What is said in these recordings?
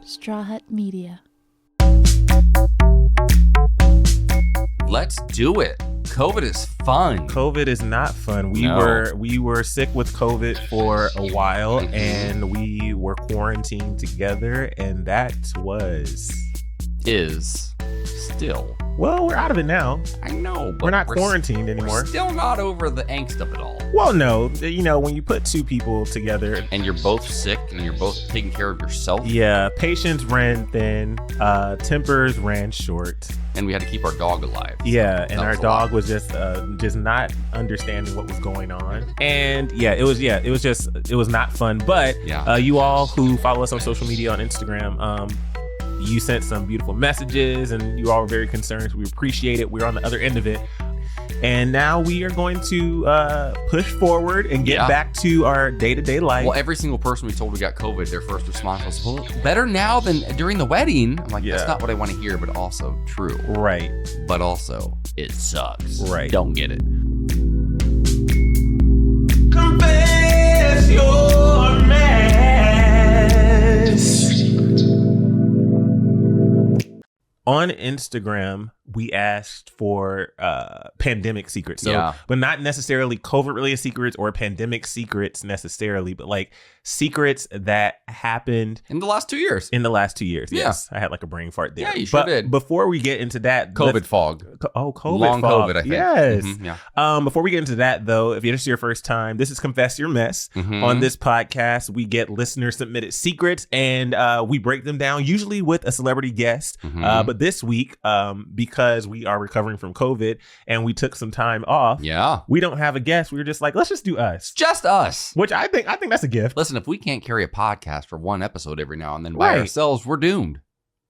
Straw Hut Media. Let's do it. COVID is fun. COVID is not fun. We were sick with COVID for a while, and we were quarantined together, and that is still. Well, we're out of it now. I know, but we're not quarantined anymore. We're still not over the angst of it all. Well, no. You know, when you put two people together and you're both sick and you're both taking care of yourself. Yeah, patience ran thin, tempers ran short. And we had to keep our dog alive. Yeah, and our dog was just not understanding what was going on. And it was not fun. But you all who follow us on social media on Instagram, you sent some beautiful messages and you all were very concerned. We appreciate it. We're on the other end of it. And now we are going to push forward and get back to our day-to-day life. Well, every single person we told we got COVID, their first response was, well, better now than during the wedding. I'm like, that's not what I want to hear, but also true. Right. But also, it sucks. Right. Don't get it. Confess your mess. On Instagram, we asked for pandemic secrets. But not necessarily COVID-related secrets or pandemic secrets necessarily, but like secrets that happened in the last 2 years. Yes. I had like a brain fart there. Yeah, you sure did. Before we get into that, COVID fog. COVID Long fog. COVID, I think. Yes. Mm-hmm, before we get into that, though, if this is your first time, this is Confess Your Mess. Mm-hmm. On this podcast, we get listener submitted secrets and we break them down, usually with a celebrity guest. Mm-hmm. But this week, because we are recovering from COVID and we took some time off, we don't have a guest. We were just like, let's just do us. Just us. Which I think that's a gift. Listen, if we can't carry a podcast for one episode every now and then by ourselves, we're doomed.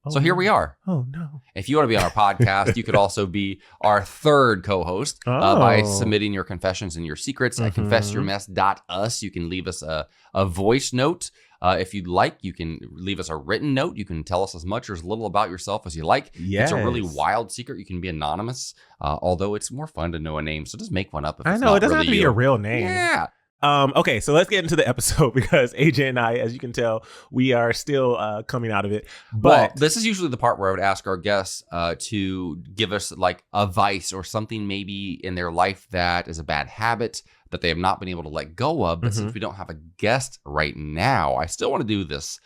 So here we are. Oh, no. If you want to be on our podcast, you could also be our third co-host by submitting your confessions and your secrets at confessyourmess.us. You can leave us a voice note. If you'd like, you can leave us a written note. You can tell us as much or as little about yourself as you like. Yes. It's a really wild secret. You can be anonymous, although it's more fun to know a name. So just make one up. If it's I know. It doesn't really have to be you. a real name. Yeah. Okay, so let's get into the episode because AJ and I, as you can tell, we are still coming out of it. But this is usually the part where I would ask our guests to give us like a vice or something maybe in their life that is a bad habit that they have not been able to let go of. But since we don't have a guest right now, I still want to do this.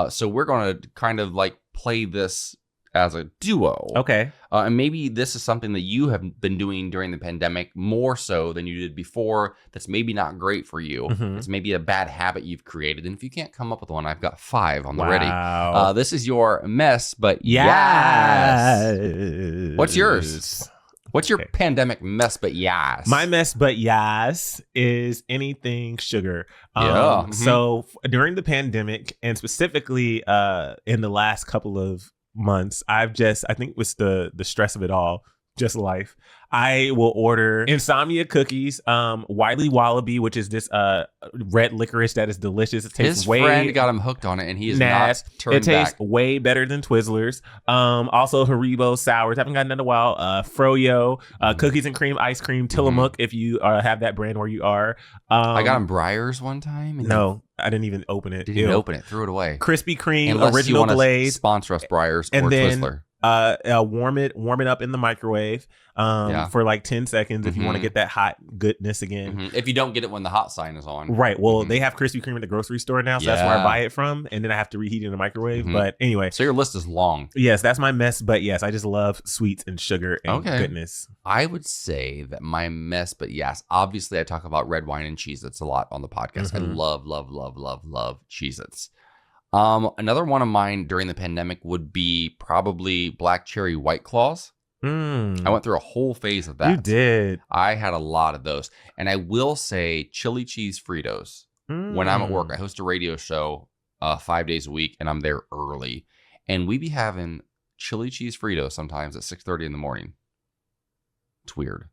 So we're going to kind of like play this as a duo. Okay. And maybe this is something that you have been doing during the pandemic more so than you did before. That's maybe not great for you. It's maybe a bad habit you've created. And if you can't come up with one, I've got 5 on the ready. This is your mess, but yes. What's yours? What's your pandemic mess, but yes? My mess, but yes, is anything sugar. So during the pandemic, and specifically in the last couple of months, I think it was the stress of it all, just life. I will order Insomnia Cookies, Wiley Wallaby, which is this red licorice that is delicious. It tastes His friend got him hooked on it, and he is not turned back. It tastes back. way better than Twizzlers. Also Haribo sours. Haven't gotten that in a while. Froyo, cookies and cream ice cream, Tillamook, if you have that brand where you are. I got him Breyers one time. No, I didn't even open it. Didn't even open it. Threw it away. Krispy Kreme, Unless original you want glaze. Sponsor us, Breyers and or then, Twizzler. Warm it up in the microwave for like 10 seconds if you want to get that hot goodness again. If you don't get it when the hot sign is on. Right. Well, they have Krispy Kreme at the grocery store now, so that's where I buy it from, and then I have to reheat it in the microwave. But anyway. So your list is long. Yes, that's my mess, but yes, I just love sweets and sugar and goodness. I would say that my mess, but yes, obviously I talk about red wine and Cheez-Its a lot on the podcast. I love, love, love, love, love Cheez-Its. Another one of mine during the pandemic would be probably Black Cherry White Claws. I went through a whole phase of that. You did. I had a lot of those. And I will say chili cheese Fritos. When I'm at work, I host a radio show 5 days a week, and I'm there early. And we be having chili cheese Fritos sometimes at 6:30 in the morning. It's weird.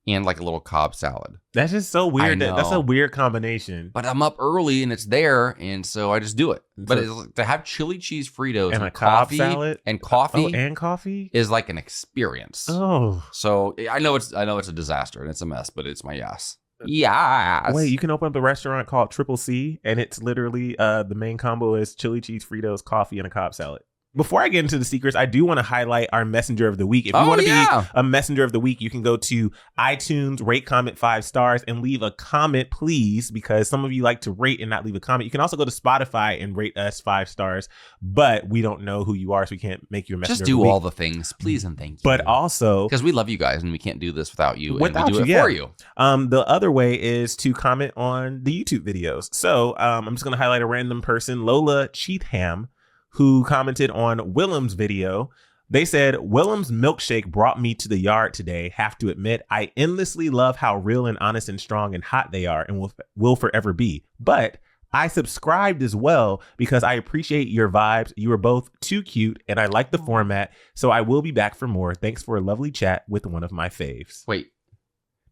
And like a little Cobb salad. That's just so weird. That's a weird combination. But I'm up early and it's there, and so I just do it. But to have chili cheese Fritos and a Cobb salad and coffee is like an experience. Oh, so I know it's a disaster and it's a mess, but it's my yes. Yes. Wait, you can open up a restaurant called Triple C, and it's literally the main combo is chili cheese Fritos, coffee, and a Cobb salad. Before I get into the secrets, I do want to highlight our messenger of the week. If you want to be a messenger of the week, you can go to iTunes, rate, comment 5 stars, and leave a comment, please, because some of you like to rate and not leave a comment. You can also go to Spotify and rate us 5 stars, but we don't know who you are, so we can't make you a messenger. Just do all the things, please and thank you. But also, because we love you guys and we can't do this without you. Without and we do you, it for you. The other way is to comment on the YouTube videos. So I'm just going to highlight a random person, Lola Cheatham, who commented on Willem's video. They said, Willem's milkshake brought me to the yard today. Have to admit, I endlessly love how real and honest and strong and hot they are and will forever be. But I subscribed as well because I appreciate your vibes. You are both too cute and I like the format. So I will be back for more. Thanks for a lovely chat with one of my faves. Wait,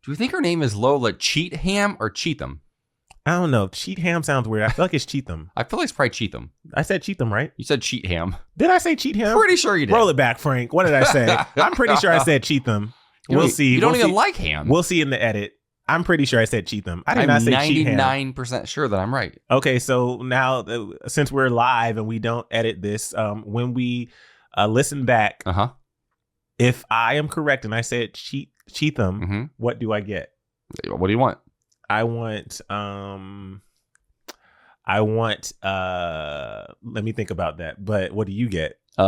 do you think her name is Lola Cheatham or Cheatham? I don't know. Cheatham sounds weird. I feel like it's Cheatham. I feel like it's probably Cheatham. I said Cheatham, right? You said Cheatham. Did I say Cheatham? Pretty sure you did. Roll it back, Frank. What did I say? I'm pretty sure I said Cheatham. We'll see. You don't even like ham. We'll see in the edit. I'm pretty sure I said Cheatham. I did not say Cheatham. I'm 99% sure that I'm right. Okay, so now since we're live and we don't edit this, when we listen back, if I am correct and I said Cheatham, what do I get? What do you want? I want let me think about that. But what do you get? You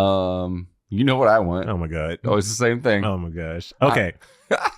know what I want. Oh my God. Oh, it's the same thing. Oh my gosh. Okay.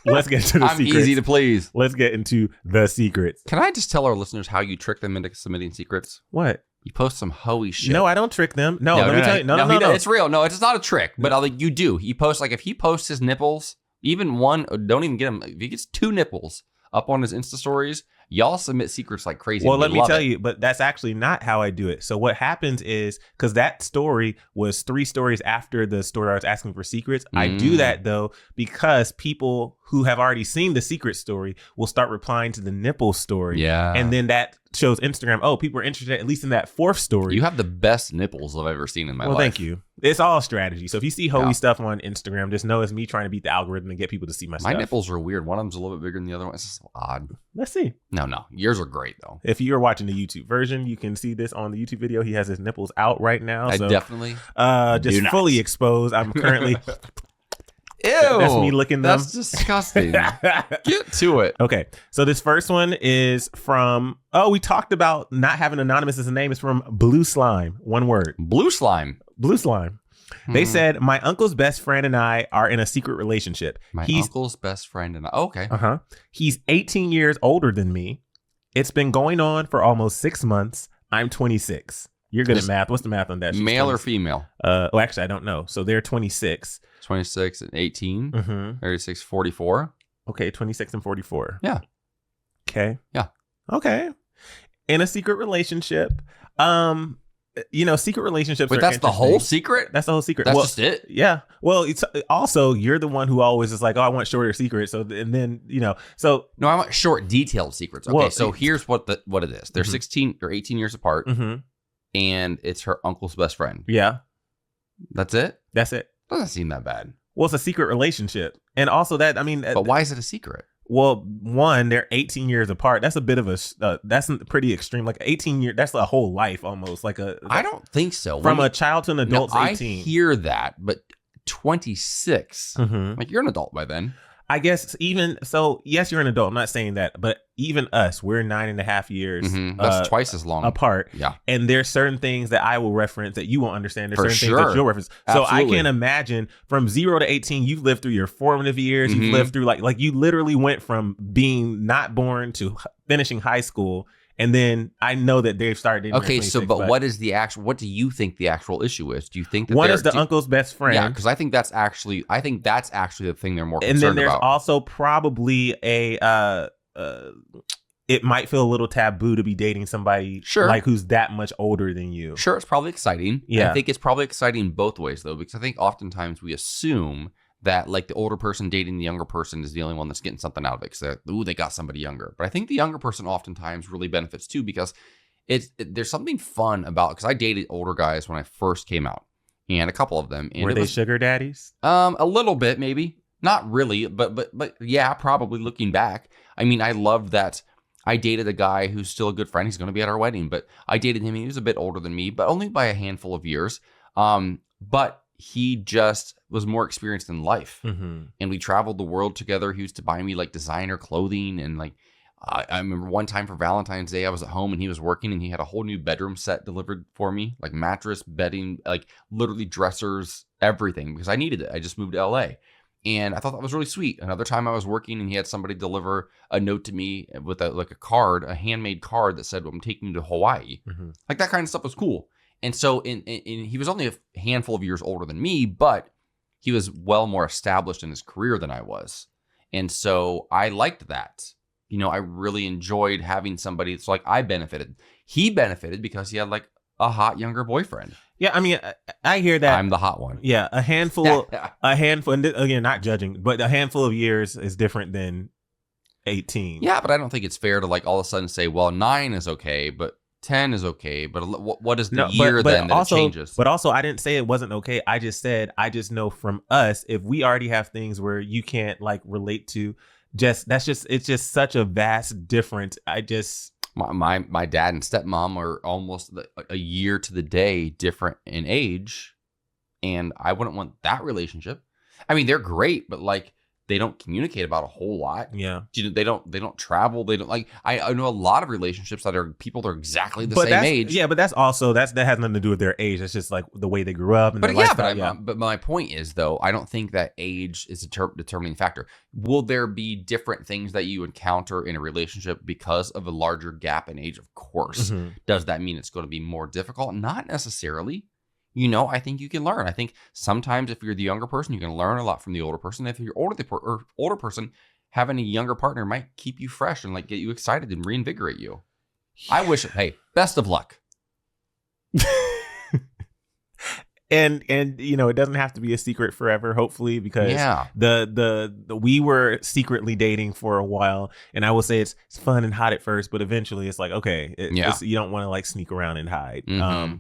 Let's get to the secrets. I'm easy to please. Let's get into the secrets. Can I just tell our listeners how you trick them into submitting secrets? What? You post some hoey shit. No, I don't trick them. No, let me tell you. No. It's real. No, it's not a trick. But you do. He posts, like, if he posts his nipples, even one, don't even get him. If he gets 2 nipples up on his Insta stories, y'all submit secrets like crazy. Well, let me tell you, but that's actually not how I do it. So what happens is, because that story was 3 stories after the story I was asking for secrets. I do that, though, because people who have already seen the secret story will start replying to the nipple story. Yeah. And then that shows Instagram, oh, people are interested at least in that 4th story. You have the best nipples I've ever seen in my life. Well, thank you. It's all strategy. So if you see hoey stuff on Instagram, just know it's me trying to beat the algorithm and get people to see my stuff. My nipples are weird. One of them's a little bit bigger than the other one. It's just odd. Let's see. No. Yours are great, though. If you're watching the YouTube version, you can see this on the YouTube video. He has his nipples out right now. I definitely just fully exposed. I'm currently... Ew. That's me licking them. That's disgusting. Get to it. Okay. So this first one is from... Oh, we talked about not having anonymous as a name. It's from Blue Slime. One word. Blue Slime. Blue Slime. They said, my uncle's best friend and I are in a secret relationship. He's uncle's best friend and I. Okay. He's 18 years older than me. It's been going on for almost 6 months. I'm 26. You're good at math. What's the math on that? Male or female? Oh, actually, I don't know. So they're 26. 26 and 18. 36, 44. Okay, 26 and 44. Yeah. Okay. Yeah. Okay. In a secret relationship. Secret relationships But that's the whole secret? That's the whole secret. That's just it? Yeah. Well, it's also, you're the one who always is like, oh, I want shorter secrets. So, and then, so. No, I want short, detailed secrets. Okay, so here's what it is. They're 16 or 18 years apart. And it's her uncle's best friend. Yeah. That's it? That's it. Doesn't seem that bad. Well, it's a secret relationship. And also that, But why is it a secret? Well, one, they're 18 years apart. That's a bit of that's pretty extreme. Like 18 years, that's a whole life almost. I don't think so. From a child to an adult, 18. I hear that, but 26, like you're an adult by then. I guess even so, yes, you're an adult. I'm not saying that, but even us, we're 9.5 years. That's twice as long apart. Yeah. And there's certain things that I will reference that you won't understand. There's certain things that you'll reference. Absolutely. So I can't imagine from 0 to 18, you've lived through your formative years. You've lived through like you literally went from being not born to finishing high school. And then I know that they've started. Okay, but what is what do you think the actual issue is? Do you think that one is the uncle's best friend? Yeah, because I think that's actually the thing they're more concerned about. And then there's also probably it might feel a little taboo to be dating somebody like who's that much older than you. Sure, it's probably exciting. Yeah, I think it's probably exciting both ways though, because I think oftentimes we assume that like the older person dating the younger person is the only one that's getting something out of it because they got somebody younger. But I think the younger person oftentimes really benefits too because there's something fun about, because I dated older guys when I first came out, and a couple of them. And were they sugar daddies? A little bit maybe, not really, but yeah, probably looking back. I mean, I loved that I dated a guy who's still a good friend. He's going to be at our wedding, but I dated him. He was a bit older than me, but only by a handful of years. But he just was more experienced in life. And we traveled the world together. He used to buy me like designer clothing. And like, I remember one time for Valentine's Day, I was at home and he was working and he had a whole new bedroom set delivered for me, like mattress, bedding, like literally dressers, everything, because I needed it. I just moved to LA. And I thought that was really sweet. Another time I was working and he had somebody deliver a note to me with a card, a handmade card that said, I'm taking you to Hawaii. Like that kind of stuff was cool. And so he was only a handful of years older than me, but he was well more established in his career than I was. And so I liked that. You know, I really enjoyed having somebody. It's like I benefited. He benefited because he had like a hot younger boyfriend. Yeah, I mean, I hear that. I'm the hot one. Yeah, a handful, and again, not judging, but a handful of years is different than 18. Yeah, but I don't think it's fair to like all of a sudden say, well, 9 is okay, but 10 is okay. But what is the year then that also, it changes? But also, I didn't say it wasn't okay. I just said, I just know from us, if we already have things where you can't like relate to, it's just such a vast difference. My dad and stepmom are almost a year to the day different in age, and I wouldn't want that relationship. I mean, they're great, but like they don't communicate about a whole lot. Yeah, they don't travel. They don't like. I know a lot of relationships that are people that are exactly the same age. Yeah, but that has nothing to do with their age. It's just like the way they grew up. And but my point is though, I don't think that age is a determining factor. Will there be different things that you encounter in a relationship because of a larger gap in age? Of course. Does that mean it's going to be more difficult? Not necessarily. You know, I think you can learn. I think sometimes if you're the younger person, you can learn a lot from the older person. If you're older person, having a younger partner might keep you fresh and like get you excited and reinvigorate you. I wish, hey, best of luck. And you know, it doesn't have to be a secret forever, hopefully, because the we were secretly dating for a while, and I will say it's fun and hot at first, but eventually it's like, okay, you don't want to like sneak around and hide.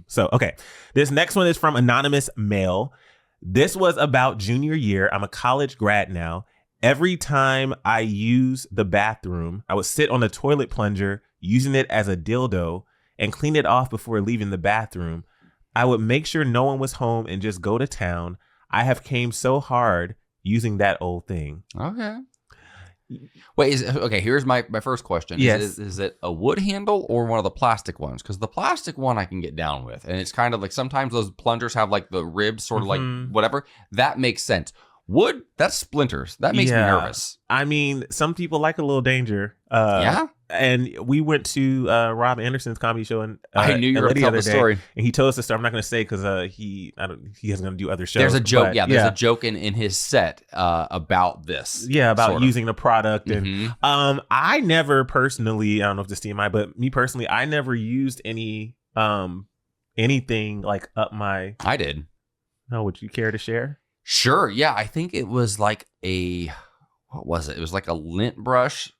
So okay, this next one is from Anonymous Male. This was about junior year. I'm a college grad now. Every time I use the bathroom, I would sit on the toilet plunger using it as a dildo and clean it off before leaving the bathroom. I would make sure no one was home and just go to town. I have came so hard using that old thing. Okay. Wait, here's my first question. Yes. Is it a wood handle or one of the plastic ones? Because the plastic one I can get down with. And it's kind of like sometimes those plungers have like the ribs sort of like whatever. That makes sense. Wood, that's splinters. That makes me nervous. I mean, some people like a little danger. Yeah. And we went to Rob Anderson's comedy show, and I knew you were going to tell the story. And he told us the story. I'm not going to say because he isn't going to do other shows. There's a joke. There's a joke in his set about this. Yeah, about using the product. And I never personally, I don't know if this TMI, but me personally, I never used any anything like up my. I did. Oh, would you care to share? Sure. Yeah, I think it was like what was it? It was like a lint brush.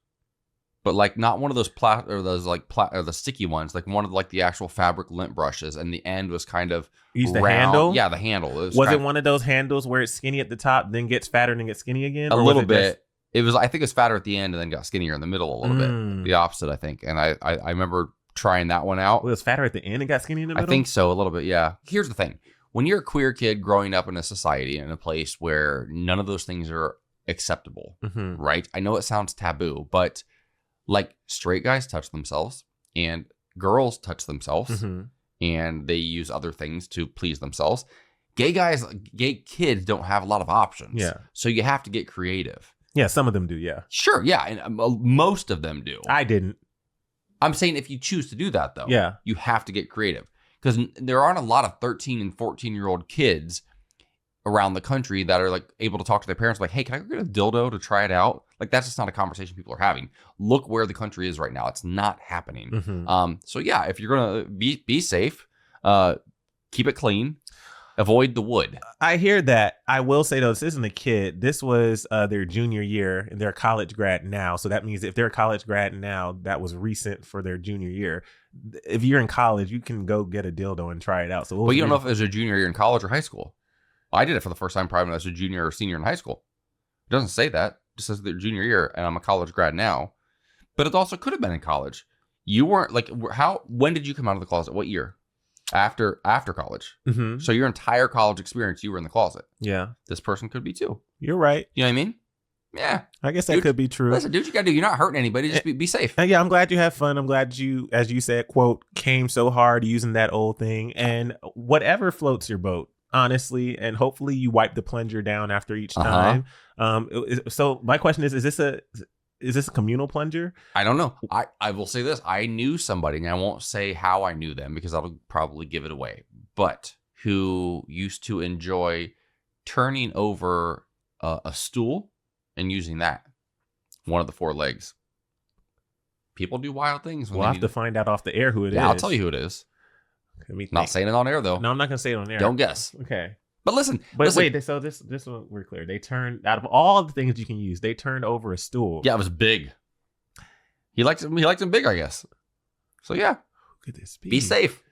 But like not one of those or the sticky ones, like one of like the actual fabric lint brushes, and the end was kind of round. The handle. Yeah, the handle. Was it one of those handles where it's skinny at the top, then gets fatter, and then gets skinny again? A little bit. It was. I think it was fatter at the end, and then got skinnier in the middle a little bit. The opposite, I think. And I remember trying that one out. Well, it was fatter at the end and got skinny in the middle. I think so, a little bit. Yeah. Here's the thing: when you're a queer kid growing up in a society in a place where none of those things are acceptable, right? I know it sounds taboo, but like straight guys touch themselves and girls touch themselves and they use other things to please themselves. Gay kids don't have a lot of options. Yeah. So you have to get creative. Yeah, some of them do. Yeah. Sure. Yeah. And most of them do. I didn't. I'm saying if you choose to do that though, yeah, you have to get creative because there aren't a lot of 13 and 14-year-old kids around the country that are like able to talk to their parents like, hey, can I go get a dildo to try it out? Like that's just not a conversation people are having. Look where the country is right now. It's not happening. So yeah, if you're gonna be safe, keep it clean, avoid the wood. I hear that. I will say though, this isn't a kid. This was their junior year and they're a college grad now. So that means if they're a college grad now, that was recent for their junior year. If you're in college, you can go get a dildo and try it out. So you don't know if it was a junior year in college or high school. I did it for the first time probably when I was a junior or senior in high school. It doesn't say that. It just says their junior year, and I'm a college grad now. But it also could have been in college. You weren't like when did you come out of the closet? What year? After college. Mm-hmm. So your entire college experience, you were in the closet. Yeah. This person could be too. You're right. You know what I mean? Yeah. I guess that could be true. Listen, do what you gotta do. You're not hurting anybody. Just be safe. Yeah, I'm glad you have fun. I'm glad you, as you said, quote, came so hard using that old thing. And whatever floats your boat, honestly, and hopefully you wipe the plunger down after each time. So my question is this a communal plunger? I don't know. I will say this. I knew somebody, and I won't say how I knew them because I'll probably give it away, but who used to enjoy turning over a stool and using that, one of the 4 legs. People do wild things. We'll have to find out off the air who it is. Yeah, I'll tell you who it is. Not saying it on air, though. No, I'm not going to say it on air. Don't guess. Okay. But listen. Wait, so this one, we're clear. They turned, out of all the things you can use, they turned over a stool. Yeah, it was big. He likes them big, I guess. So, yeah. Who could this be? Be safe.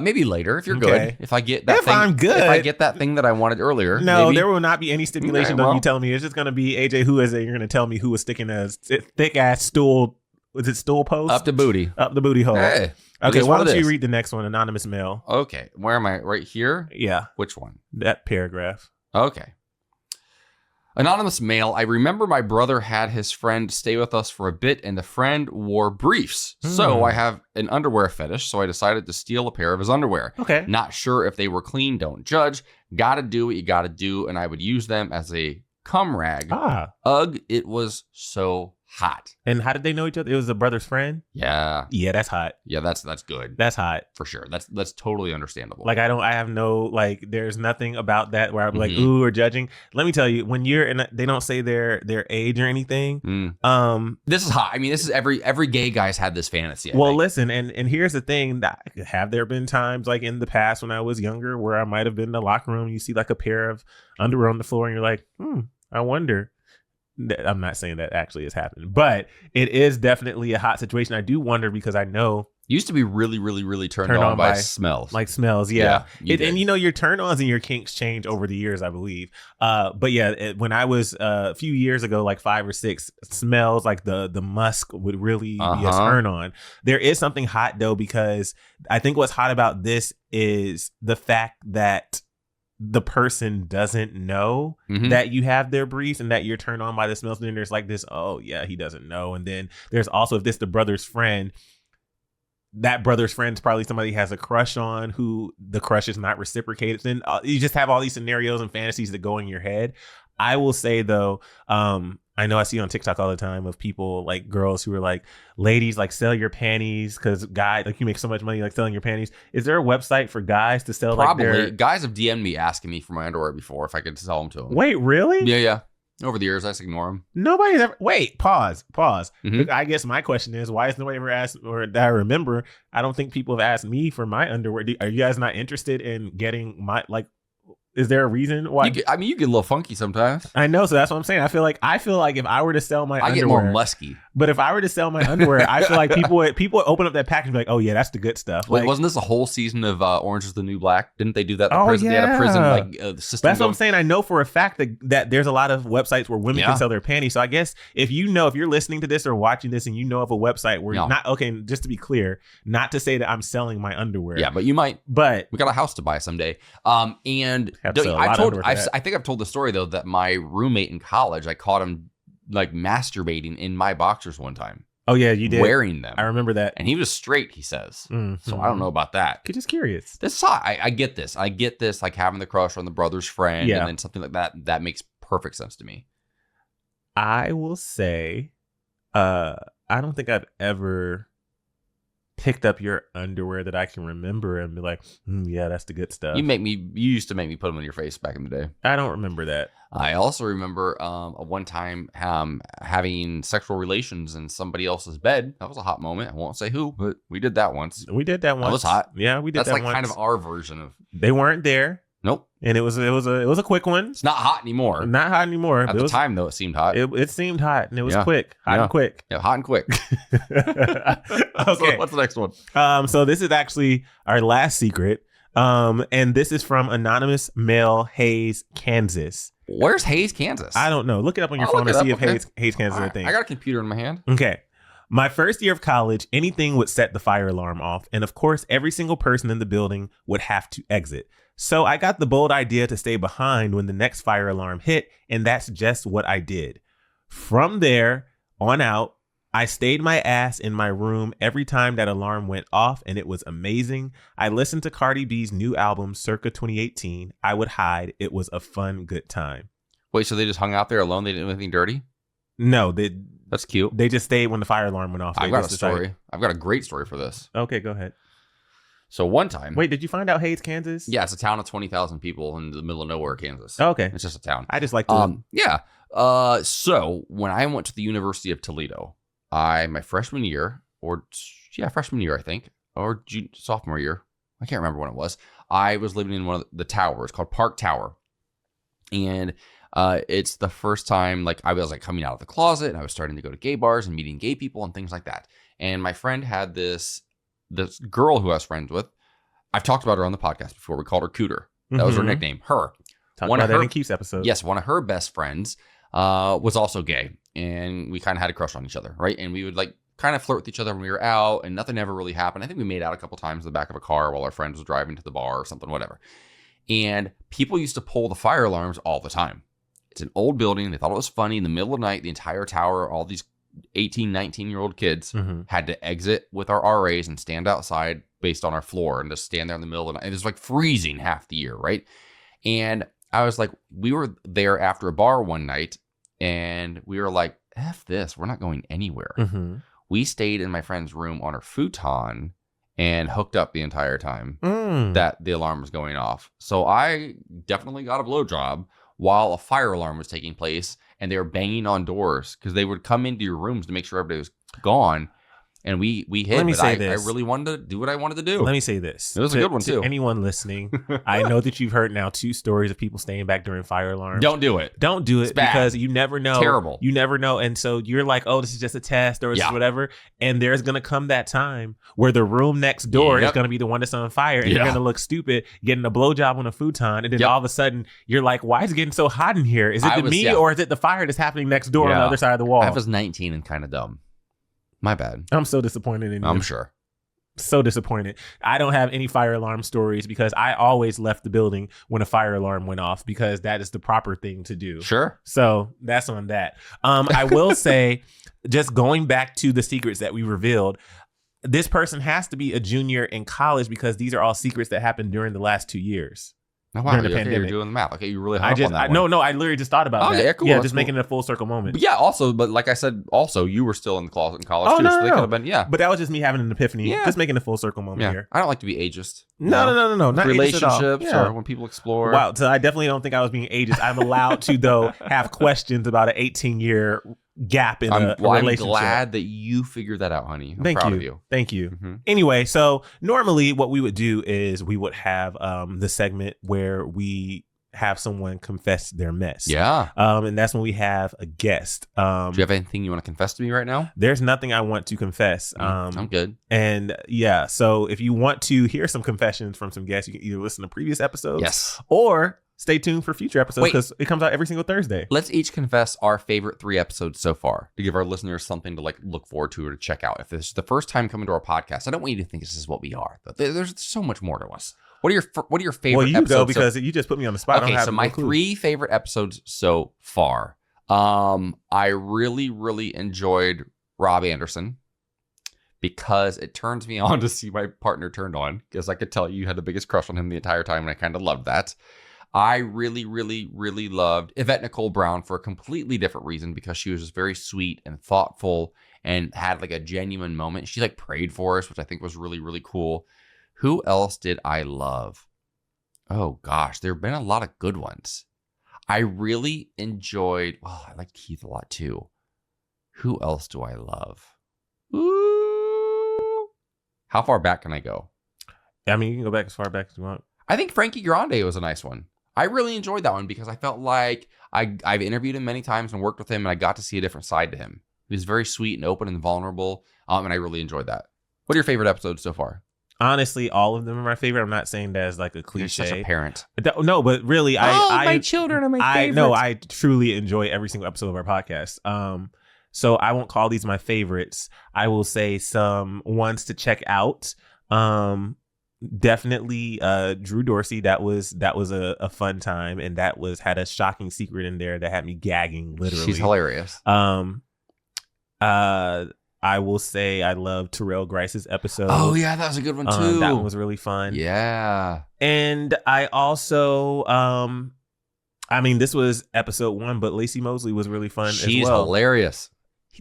Maybe later if you're good. If I get that thing. I'm good. If I get that thing that I wanted earlier. No, maybe. There will not be any stipulation on you telling me. It's just going to be, AJ, who is it? You're going to tell me who was sticking a thick ass stool. Was it stool post? Up the booty. Up the booty hole. Hey, okay, why don't you read the next one? Anonymous male. Okay. Where am I? Right here? Yeah. Which one? That paragraph. Okay. Anonymous male, I remember my brother had his friend stay with us for a bit and the friend wore briefs. So I have an underwear fetish, so I decided to steal a pair of his underwear. Okay. Not sure if they were clean, don't judge. Gotta do what you gotta do, and I would use them as a cum rag. Ugh, it was so hot. And how did they know each other? It was a brother's friend? Yeah. Yeah, that's hot. Yeah, that's good. That's hot. For sure. That's totally understandable. Like I have no, like, there's nothing about that where I'm like, ooh, or judging. Let me tell you, when you're in, they don't say their age or anything. This is hot. I mean, this is every gay guy's had this fantasy. Well, listen, and here's the thing, that have there been times like in the past when I was younger where I might have been in the locker room, you see like a pair of underwear on the floor and you're like, I wonder. I'm not saying that actually has happened, but it is definitely a hot situation. I do wonder because I know you used to be really, really, really turned on by smells. Like smells, yeah. And you know, your turn-ons and your kinks change over the years, I believe. But yeah, when I was a few years ago, like 5 or 6, smells like the musk would really be a turn on. There is something hot though, because I think what's hot about this is the fact that the person doesn't know that you have their briefs and that you're turned on by the smells. And then there's like this, oh yeah, he doesn't know. And then there's also, if this the brother's friend, that brother's friend's probably somebody he has a crush on who the crush is not reciprocated. Then you just have all these scenarios and fantasies that go in your head. I will say though, I know I see on TikTok all the time of people like girls who are like, ladies, like sell your panties because guys, like you make so much money like selling your panties. Is there a website for guys to sell? Probably. Guys have DM'd me asking me for my underwear before if I could sell them to them. Wait, really? Yeah. Over the years, I just ignore them. Nobody's ever. Wait, pause. I guess my question is, why has nobody ever asked, or that I remember, I don't think people have asked me for my underwear. Are you guys not interested in getting my, like, is there a reason why? You get a little funky sometimes. I know, so that's what I'm saying. I feel like if I were to sell my underwear, I get more musky. But if I were to sell my underwear, I feel like people would open up that package and be like, oh yeah, that's the good stuff. Like, wasn't this a whole season of Orange is the New Black? Didn't they do that? Prison? Yeah. They had a prison system. That's what I'm saying. I know for a fact that there's a lot of websites where women can sell their panties. So I guess if you're listening to this or watching this and you know of a website where not, okay, just to be clear, not to say that I'm selling my underwear. Yeah, but you might. But we got a house to buy someday. And I think I've told the story though that my roommate in college, I caught him like masturbating in my boxers one time. Oh yeah, you did. Wearing them. I remember that. And he was straight, he says. So I don't know about that. I'm just curious. This is hot. I get this. I get this, like having the crush on the brother's friend and then something like that. That makes perfect sense to me. I will say, I don't think I've ever picked up your underwear that I can remember and be like, yeah, that's the good stuff. You used to make me put them on your face back in the day. I don't remember that. I also remember one time having sexual relations in somebody else's bed. That was a hot moment. I won't say who, but we did that once. That was hot. Yeah, we did that once. That's like kind of our version of. They weren't there. Nope. And it was a quick one. It's not hot anymore. Not hot anymore. At the time, though, it seemed hot. It seemed hot, and it was quick. Hot and quick. Yeah, hot and quick. Okay. What's the next one? So this is actually our last secret. And this is from Anonymous Male, Hayes, Kansas. Where's Hayes, Kansas? I don't know. Look it up on your phone and see if Hayes, Kansas is a thing. I got a computer in my hand. Okay. My first year of college, anything would set the fire alarm off. And of course, every single person in the building would have to exit. So I got the bold idea to stay behind when the next fire alarm hit. And that's just what I did. From there on out, I stayed my ass in my room every time that alarm went off, and it was amazing. I listened to Cardi B's new album, circa 2018. I would hide. It was a fun, good time. Wait, so they just hung out there alone? They didn't do anything dirty? No, that's cute. They just stayed when the fire alarm went off. I've got a story. I've got a great story for this. Okay, go ahead. So one time. Wait, did you find out Hayes, Kansas? Yeah, it's a town of 20,000 people in the middle of nowhere, Kansas. Oh, okay. It's just a town. I just like to. Yeah. So when I went to the University of Toledo, my freshman year, freshman year, I think, or sophomore year. I can't remember when it was. I was living in one of the towers called Park Tower. And it's the first time I was coming out of the closet and I was starting to go to gay bars and meeting gay people and things like that. And my friend had this girl who I was friends with. I've talked about her on the podcast before. We called her Cooter. That was her nickname. Her. Talk about that in Keith's episode. Yes, one of her best friends was also gay. And we kind of had a crush on each other, right? And we would kind of flirt with each other when we were out, and nothing ever really happened. I think we made out a couple times in the back of a car while our friend was driving to the bar or something, whatever. And people used to pull the fire alarms all the time. It's an old building. They thought it was funny. In the middle of the night, the entire tower, all these 18, 19-year-old kids had to exit with our RAs and stand outside based on our floor and just stand there in the middle of the night. It was freezing half the year, right? And I was we were there after a bar one night, and we were like, F this, we're not going anywhere. We stayed in my friend's room on her futon and hooked up the entire time that the alarm was going off. So I definitely got a blowjob while a fire alarm was taking place, and they were banging on doors because they would come into your rooms to make sure everybody was gone. And we hit. Let me say this. I really wanted to do what I wanted to do. Let me say this. It was a good one, too. Anyone listening, I know that you've heard now 2 stories of people staying back during fire alarms. Don't do it. Don't do it because you never know. Terrible. You never know. And so you're like, oh, this is just a test or it's whatever. And there's going to come that time where the room next door is going to be the one that's on fire. And you're going to look stupid getting a blowjob on a futon. And then all of a sudden you're like, why is it getting so hot in here? Is it me or is it the fire that's happening next door on the other side of the wall? I was 19 and kind of dumb. My bad. I'm so disappointed in you. I'm sure. So disappointed. I don't have any fire alarm stories because I always left the building when a fire alarm went off because that is the proper thing to do. Sure. So that's on that. I will say, just going back to the secrets that we revealed, this person has to be a junior in college because these are all secrets that happened during the last 2 years. Oh, wow. During the pandemic. You're doing the math. Okay, you really hung up on that one. No, I literally just thought about that. Yeah, cool. Yeah, that's just making it a full circle moment. But but like I said, also, you were still in the closet in college, too. No, so they could have been, But that was just me having an epiphany. Yeah. Just making a full circle moment here. I don't like to be ageist. No. Not relationships or when people explore. Wow, so I definitely don't think I was being ageist. I'm allowed to, though, have questions about an 18-year gap in a relationship. I'm glad that you figured that out, honey. I'm proud of you. Thank you. Anyway, so normally what we would do is we would have the segment where we have someone confess their mess. Yeah. And that's when we have a guest. Do you have anything you want to confess to me right now? There's nothing I want to confess. I'm good. And yeah, so if you want to hear some confessions from some guests, you can either listen to previous episodes or stay tuned for future episodes because it comes out every single Thursday. Let's each confess our favorite 3 episodes so far to give our listeners something to look forward to or to check out. If this is the first time coming to our podcast, I don't want you to think this is what we are. There's so much more to us. What are your favorite episodes? Well, you go because you just put me on the spot. Okay, so my 3 favorite episodes so far. I really, really enjoyed Rob Anderson because it turns me on to see my partner turned on because I could tell you had the biggest crush on him the entire time and I kind of loved that. I really, really, really loved Yvette Nicole Brown for a completely different reason because she was just very sweet and thoughtful and had a genuine moment. She prayed for us, which I think was really, really cool. Who else did I love? Oh gosh, there have been a lot of good ones. I really enjoyed, I like Keith a lot too. Who else do I love? Ooh. How far back can I go? I mean, you can go back as far back as you want. I think Frankie Grande was a nice one. I really enjoyed that one because I felt like I've interviewed him many times and worked with him and I got to see a different side to him. He was very sweet and open and vulnerable, and I really enjoyed that. What are your favorite episodes so far? Honestly, all of them are my favorite. I'm not saying that as a cliche. You're such a parent. No, but really, my children are my favorite. I truly enjoy every single episode of our podcast. So I won't call these my favorites. I will say some ones to check out. Definitely Drew Dorsey. That was a fun time, and that had a shocking secret in there that had me gagging literally. She's hilarious. I will say I love Terrell Grice's episode. Oh yeah, that was a good one too. That one was really fun. Yeah. And I also this was episode 1, but Lacey Mosley was really fun as well. She's hilarious.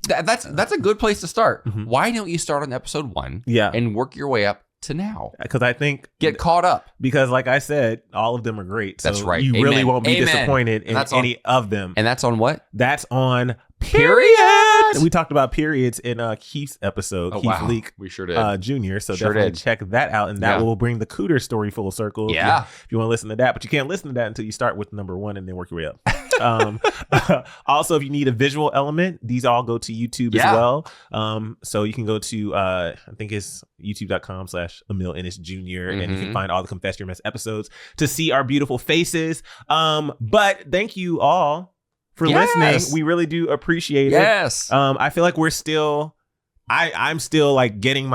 That's a good place to start. Mm-hmm. Why don't you start on episode 1 and work your way up to now? Because I think get caught up. Because like I said, all of them are great. So that's right. You really won't be disappointed in any of them. And that's on what? That's on Period. We talked about periods in Keith's episode. Keith Leak. We sure did. Junior. So definitely check that out. And that will bring the Cooter story full circle. Yeah. If you want to listen to that. But you can't listen to that until you start with number 1 and then work your way up. Also, if you need a visual element, these all go to YouTube as well. So you can go to, I think it's youtube.com/Emile Ennis Jr. And you can find all the Confess Your Mess episodes to see our beautiful faces. But thank you all for listening. We really do appreciate it. I feel like we're still I'm still like getting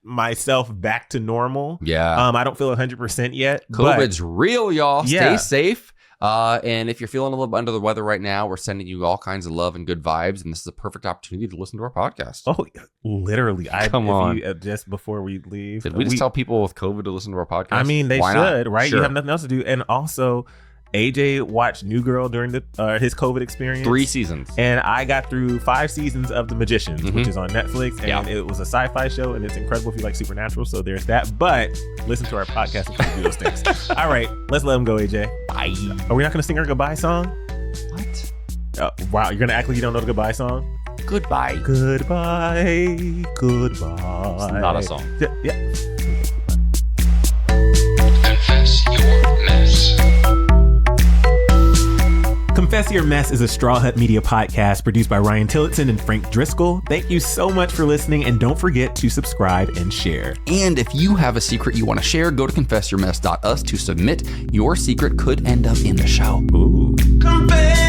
myself back to normal. I don't feel 100% yet. COVID's real, y'all. Stay safe. And if you're feeling a little under the weather right now, we're sending you all kinds of love and good vibes, and this is a perfect opportunity to listen to our podcast. Oh, literally. Come on. Just before we leave. Did we just tell people with COVID to listen to our podcast? I mean, they should, right? Sure. You have nothing else to do. And also, AJ watched New Girl during his COVID experience. 3 seasons. And I got through 5 seasons of The Magicians, which is on Netflix. And it was a sci-fi show, and it's incredible if you like supernatural. So there's that. But listen to our podcast if you do those things. All right, let's let them go, AJ. Bye. Are we not going to sing our goodbye song? What? Wow, you're going to act like you don't know the goodbye song? Goodbye. Goodbye. Goodbye. It's not a song. Yeah. Confess Your Mess. Confess Your Mess is a Straw Hut Media podcast produced by Ryan Tillotson and Frank Driscoll. Thank you so much for listening, and don't forget to subscribe and share. And if you have a secret you want to share, go to confessyourmess.us to submit. Your secret could end up in the show. Ooh. Confess.